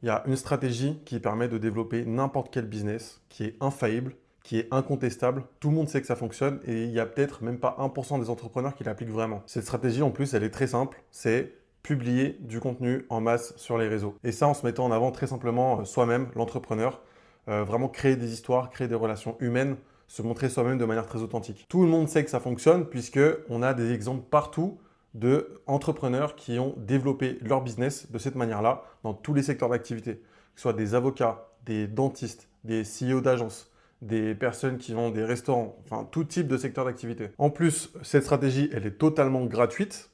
Il y a une stratégie qui permet de développer n'importe quel business, qui est infaillible, qui est incontestable. Tout le monde sait que ça fonctionne et il y a peut-être même pas 1% des entrepreneurs qui l'appliquent vraiment. Cette stratégie, en plus, elle est très simple. C'est publier du contenu en masse sur les réseaux. Et ça, en se mettant en avant très simplement soi-même, l'entrepreneur, vraiment créer des histoires, créer des relations humaines, se montrer soi-même de manière très authentique. Tout le monde sait que ça fonctionne puisque on a des exemples partout de entrepreneurs qui ont développé leur business de cette manière-là dans tous les secteurs d'activité, que ce soit des avocats, des dentistes, des CEO d'agences, des personnes qui ont des restaurants, enfin tout type de secteur d'activité. En plus, cette stratégie, elle est totalement gratuite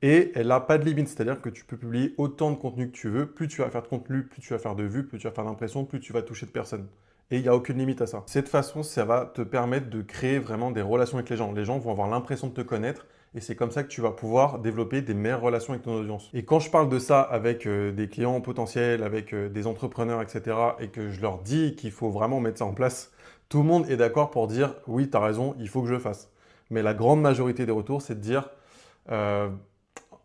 et elle n'a pas de limite, c'est-à-dire que tu peux publier autant de contenu que tu veux. Plus tu vas faire de contenu, plus tu vas faire de vues, plus tu vas faire d'impressions, plus tu vas toucher de personnes. Et il n'y a aucune limite à ça. Cette façon, ça va te permettre de créer vraiment des relations avec les gens. Les gens vont avoir l'impression de te connaître et c'est comme ça que tu vas pouvoir développer des meilleures relations avec ton audience. Et quand je parle de ça avec des clients potentiels, avec des entrepreneurs, etc., et que je leur dis qu'il faut vraiment mettre ça en place, tout le monde est d'accord pour dire oui, tu as raison, il faut que je le fasse. Mais la grande majorité des retours, c'est de dire, euh,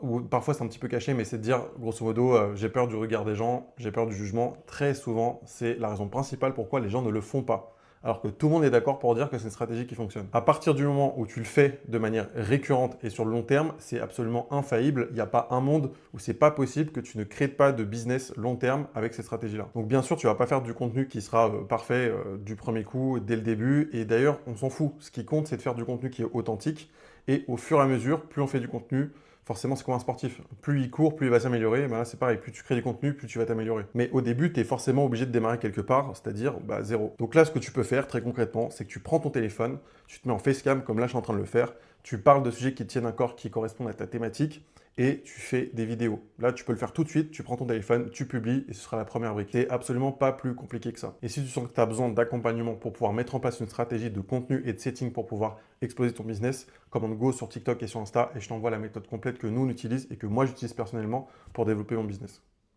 ou parfois c'est un petit peu caché, mais c'est de dire, grosso modo, j'ai peur du regard des gens, j'ai peur du jugement. Très souvent, c'est la raison principale pourquoi les gens ne le font pas. Alors que tout le monde est d'accord pour dire que c'est une stratégie qui fonctionne. À partir du moment où tu le fais de manière récurrente et sur le long terme, c'est absolument infaillible. Il n'y a pas un monde où c'est pas possible que tu ne crées pas de business long terme avec ces stratégies-là. Donc bien sûr, tu vas pas faire du contenu qui sera parfait du premier coup, dès le début. Et d'ailleurs, on s'en fout. Ce qui compte, c'est de faire du contenu qui est authentique. Et au fur et à mesure, plus on fait du contenu, forcément, c'est comme un sportif. Plus il court, plus il va s'améliorer. Ben là, c'est pareil. Plus tu crées du contenu, plus tu vas t'améliorer. Mais au début, tu es forcément obligé de démarrer quelque part, c'est-à-dire zéro. Donc là, ce que tu peux faire très concrètement, c'est que tu prends ton téléphone, tu te mets en facecam, comme là, je suis en train de le faire. Tu parles de sujets qui te tiennent à corps, qui correspondent à ta thématique et tu fais des vidéos. Là, tu peux le faire tout de suite, tu prends ton téléphone, tu publies et ce sera la première brique. C'est absolument pas plus compliqué que ça. Et si tu sens que tu as besoin d'accompagnement pour pouvoir mettre en place une stratégie de contenu et de setting pour pouvoir exploser ton business, commande Go sur TikTok et sur Insta et je t'envoie la méthode complète que nous on utilise et que moi j'utilise personnellement pour développer mon business.